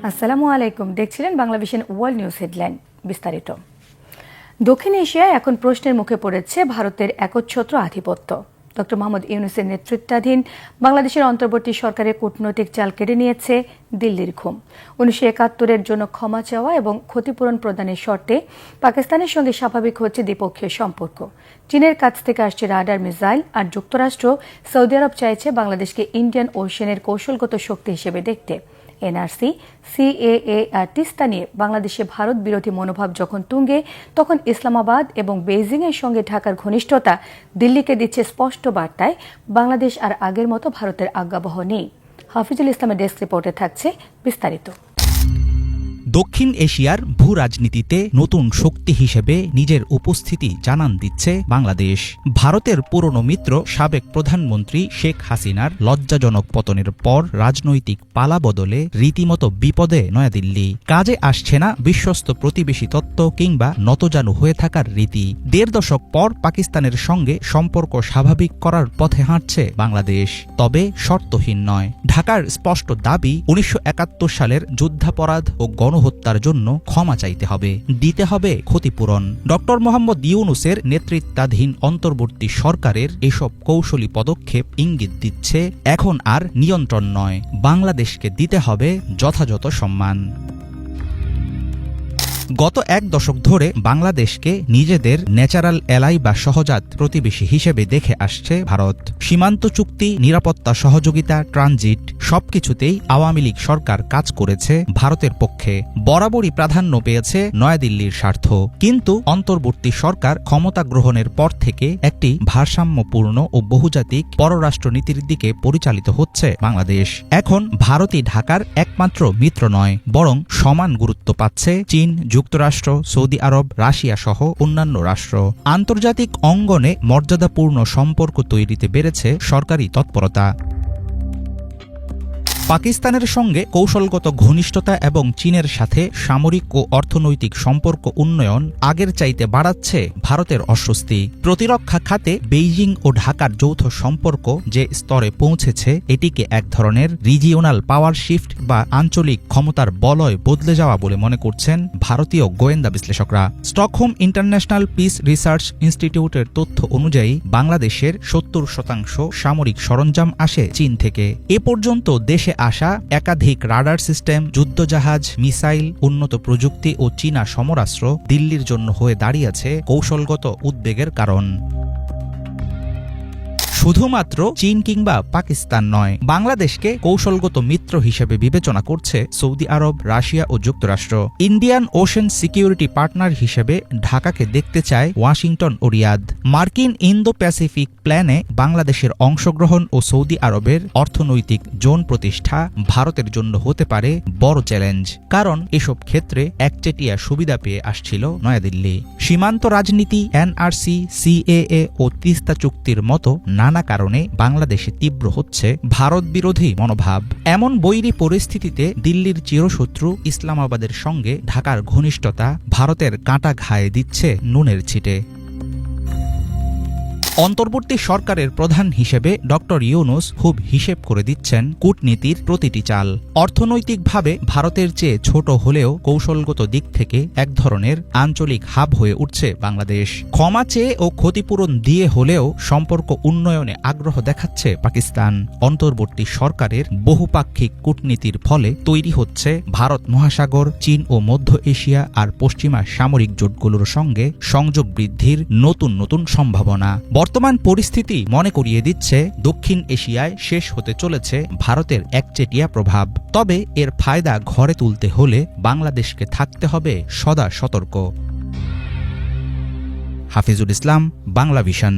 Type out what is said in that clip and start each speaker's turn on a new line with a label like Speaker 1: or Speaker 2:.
Speaker 1: আসসালামু আলাইকুম। দেখছিলেন বাংলাভিশন ওয়ার্ল্ড নিউজ হেডলাইন। বিস্তারিত। দক্ষিণ এশিয়ায় এখন প্রশ্নের মুখে পড়েছে ভারতের একচ্ছত্র আধিপত্য। ডক্টর মোহাম্মদ ইউনূসের নেতৃত্বাধীন বাংলাদেশের অন্তর্বর্তী সরকারের কূটনৈতিক চাল কেড়ে নিয়েছে দিল্লির ঘুম। 1971-এর জন্য ক্ষমা চাওয়া এবং ক্ষতিপূরণ প্রদানের শর্তে পাকিস্তানের সঙ্গে স্বাভাবিক হচ্ছে দ্বিপক্ষীয় সম্পর্ক। চীনের কাছ থেকে আসছে রাডার মিসাইল, আর যুক্তরাষ্ট্র সৌদি আরব চাইছে বাংলাদেশকে ইন্ডিয়ান ওশেনের কৌশলগত শক্তি হিসেবে দেখতে। এনআরসি, সিএএ আর তিস্তা নিয়ে বাংলাদেশে ভারত বিরোধী মনোভাব যখন তুঙ্গে, তখন ইসলামাবাদ এবং বেইজিংয়ের সঙ্গে ঢাকার ঘনিষ্ঠতা দিল্লিকে দিচ্ছে স্পষ্ট বার্তায় বাংলাদেশ আর আগের মতো ভারতের আজ্ঞাবহ নেই। হাফিজুল ইসলামের ডেস্ক রিপোর্টে থাকছে বিস্তারিত।
Speaker 2: দক্ষিণ এশিয়ার ভূ রাজনীতিতে নতুন শক্তি হিসেবে নিজের উপস্থিতি জানান দিচ্ছে বাংলাদেশ। ভারতের পুরনো মিত্র সাবেক প্রধানমন্ত্রী শেখ হাসিনার লজ্জাজনক পতনের পর রাজনৈতিক পালা বদলে রীতিমতো বিপদে নয়াদিল্লি। কাজে আসছে না বিশ্বস্ত প্রতিবেশী তত্ত্ব কিংবা নতজানু হয়ে থাকার রীতি। 1.5 দশক পর পাকিস্তানের সঙ্গে সম্পর্ক স্বাভাবিক করার পথে হাঁটছে বাংলাদেশ, তবে শর্তহীন নয়। ঢাকার স্পষ্ট দাবি, 1971 সালের যুদ্ধাপরাধ ও গণহত্যার জন্য ক্ষমা চাইতে হবে, দিতে হবে ক্ষতিপূরণ। ডক্টর মোহাম্মদ ইউনূসের নেতৃত্বাধীন অন্তর্বর্তী সরকারের এসব কৌশলী পদক্ষেপ ইঙ্গিত দিচ্ছে এখন আর নিয়ন্ত্রণ নয়, বাংলাদেশকে দিতে হবে যথাযথ সম্মান। গত 1 দশক ধরে বাংলাদেশকে নিজেদের ন্যাচারাল এলাই বা সহজাত প্রতিবেশী হিসেবে দেখে আসছে ভারত। সীমান্ত চুক্তি, নিরাপত্তা সহযোগিতা, ট্রানজিট সবকিছুতেই আওয়ামী লীগ সরকার কাজ করেছে ভারতের পক্ষে। বরাবরই প্রাধান্য পেয়েছে নয়াদিল্লির স্বার্থ। কিন্তু অন্তর্বর্তী সরকার ক্ষমতা গ্রহণের পর থেকে একটি ভারসাম্যপূর্ণ ও বহুজাতিক পররাষ্ট্রনীতির দিকে পরিচালিত হচ্ছে বাংলাদেশ। এখন ভারতই ঢাকার একমাত্র মিত্র নয়, বরং সমান গুরুত্ব পাচ্ছে চীন, যুক্তরাষ্ট্র, সৌদি আরব, রাশিয়া সহ অন্যান্য রাষ্ট্র। আন্তর্জাতিক অঙ্গনে মর্যাদাপূর্ণ সম্পর্ক তৈরিতে বেড়েছে সরকারি তৎপরতা। পাকিস্তানের সঙ্গে কৌশলগত ঘনিষ্ঠতা এবং চীনের সাথে সামরিক ও অর্থনৈতিক সম্পর্ক উন্নয়ন আগের চাইতে বাড়াচ্ছে ভারতের অস্বস্তি। প্রতিরক্ষা খাতে বেইজিং ও ঢাকার যৌথ সম্পর্ক যে স্তরে পৌঁছেছে, এটিকে এক ধরনের রিজিওনাল পাওয়ার শিফট বা আঞ্চলিক ক্ষমতার বলয় বদলে যাওয়া বলে মনে করছেন ভারতীয় গোয়েন্দা বিশ্লেষকরা। স্টকহোম ইন্টারন্যাশনাল পিস রিসার্চ ইনস্টিটিউটের তথ্য অনুযায়ী বাংলাদেশের 70% সামরিক সরঞ্জাম আসে চীন থেকে। এ পর্যন্ত দেশে আসা একাধিক রাডার সিস্টেম, যুদ্ধজাহাজ, মিসাইল, উন্নত প্রযুক্তি ও চীনা সমরাস্ত্র দিল্লির জন্য হয়ে দাঁড়িয়েছে কৌশলগত উদ্বেগের কারণ। শুধুমাত্র চীন কিংবা পাকিস্তান নয়, বাংলাদেশকে কৌশলগত মিত্র হিসেবে বিবেচনা করছে সৌদি আরব, রাশিয়া ও যুক্তরাষ্ট্র। ইন্ডিয়ান ওশেন সিকিউরিটি পার্টনার হিসেবে ঢাকাকে দেখতে চায় ওয়াশিংটন ও রিয়াদ। মার্কিন ইন্দো প্যাসিফিক প্ল্যানে বাংলাদেশের অংশগ্রহণ ও সৌদি আরবের অর্থনৈতিক জোন প্রতিষ্ঠা ভারতের জন্য হতে পারে বড় চ্যালেঞ্জ, কারণ এসব ক্ষেত্রে একচেটিয়া সুবিধা পেয়ে আসছিল নয়াদিল্লি। সীমান্ত রাজনীতি, এনআরসি, সিএএ ও তিস্তা চুক্তির মতো নানা কারণে বাংলাদেশে তীব্র হচ্ছে ভারত বিরোধী মনোভাব। এমন বৈরী পরিস্থিতিতে দিল্লির চিরশত্রু ইসলামাবাদের সঙ্গে ঢাকার ঘনিষ্ঠতা ভারতের কাঁটা ঘায়ে দিচ্ছে নুনের ছিটে। অন্তর্বর্তী সরকারের প্রধান হিসেবে ডক্টর ইউনূস খুব হিসেব করে দিচ্ছেন কূটনীতির প্রতিটি চাল। অর্থনৈতিকভাবে ভারতের চেয়ে ছোট হলেও কৌশলগত দিক থেকে এক ধরনের আঞ্চলিক হাব হয়ে উঠছে বাংলাদেশ। ক্ষমা চেয়ে ও ক্ষতিপূরণ দিয়ে হলেও সম্পর্ক উন্নয়নে আগ্রহ দেখাচ্ছে পাকিস্তান। অন্তর্বর্তী সরকারের বহুপাক্ষিক কূটনীতির ফলে তৈরি হচ্ছে ভারত মহাসাগর, চীন ও মধ্য এশিয়া আর পশ্চিমা সামরিক জোটগুলোর সঙ্গে সংযোগ বৃদ্ধির নতুন নতুন সম্ভাবনা। বর্তমান পরিস্থিতি মনে করিয়ে দিচ্ছে দক্ষিণ এশিয়ায় শেষ হতে চলেছে ভারতের একচেটিয়া প্রভাব। তবে এর ফায়দা ঘরে তুলতে হলে বাংলাদেশকে থাকতে হবে সদা সতর্ক। হাফিজুল ইসলাম, বাংলাভিশন।